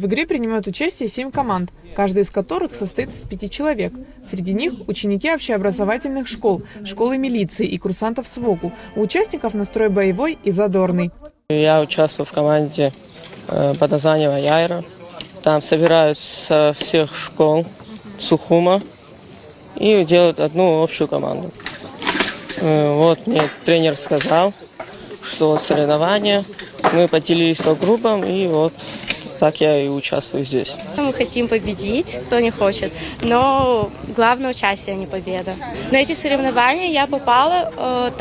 В игре принимают участие 7 команд, каждая из которых состоит из 5 человек. Среди них ученики общеобразовательных школ, школы милиции и курсантов СВОКу. У участников настрой боевой и задорный. Я участвую в команде под названием «Яйра». Там собирают со всех школ Сухума и делают одну общую команду. Вот мне тренер сказал, что соревнования, мы поделились по группам, и вот так я и участвую здесь. Мы хотим победить, кто не хочет, но главное участие, а не победа. На эти соревнования я попала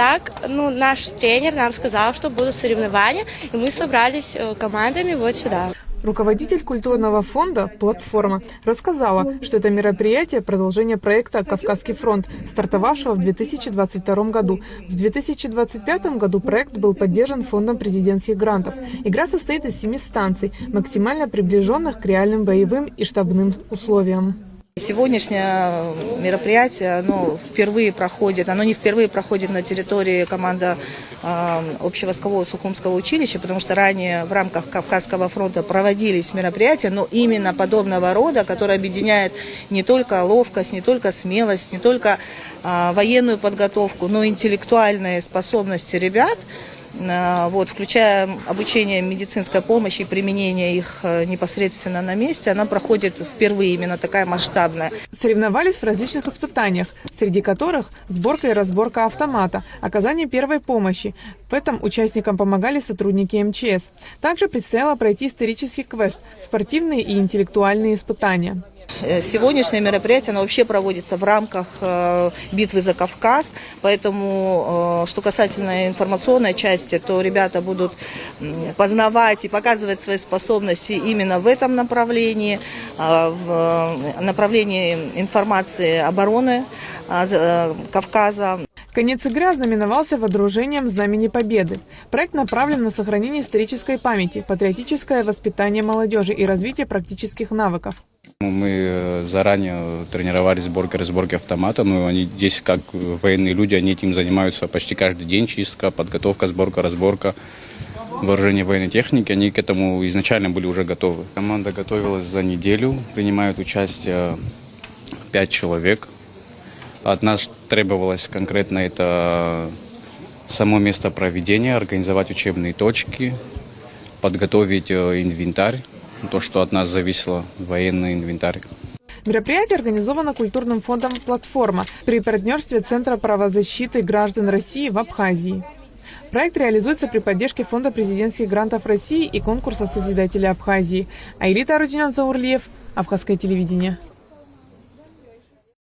наш тренер нам сказал, что будут соревнования, и мы собрались командами вот сюда. Руководитель культурного фонда «Платформа» рассказала, что это мероприятие – продолжение проекта «Кавказский фронт», стартовавшего в 2022 году. В 2025 году проект был поддержан фондом президентских грантов. Игра состоит из 7 станций, максимально приближенных к реальным боевым и штабным условиям. Сегодняшнее мероприятие, оно не впервые проходит на территории команды общевойскового Сухумского училища, потому что ранее в рамках Кавказского фронта проводились мероприятия, но именно подобного рода, которые объединяют не только ловкость, не только смелость, не только военную подготовку, но и интеллектуальные способности ребят, включая обучение медицинской помощи и применение их непосредственно на месте, она проходит впервые, именно такая масштабная. Соревновались в различных испытаниях, среди которых сборка и разборка автомата, оказание первой помощи. В этом участникам помогали сотрудники МЧС. Также предстояло пройти исторический квест, спортивные и интеллектуальные испытания. Сегодняшнее мероприятие, оно вообще проводится в рамках битвы за Кавказ, поэтому, что касательно информационной части, то ребята будут познавать и показывать свои способности именно в этом направлении, в направлении информации обороны Кавказа. Конец игры ознаменовался водружением Знамени Победы. Проект направлен на сохранение исторической памяти, патриотическое воспитание молодежи и развитие практических навыков. Мы заранее тренировали сборки и разборки автомата, но они здесь, как военные люди, они этим занимаются почти каждый день. Чистка, подготовка, сборка, разборка, вооружение военной техники. Они к этому изначально были уже готовы. Команда готовилась за неделю, принимают участие 5 человек. От нас требовалось конкретно это само место проведения, организовать учебные точки, подготовить инвентарь. То, что от нас зависело, военный инвентарь. Мероприятие организовано культурным фондом «Платформа» при партнерстве Центра правозащиты граждан России в Абхазии. Проект реализуется при поддержке Фонда президентских грантов России и конкурса «Созидатели Абхазии». Айлита Арутюнян, Заурлиев, Абхазское телевидение.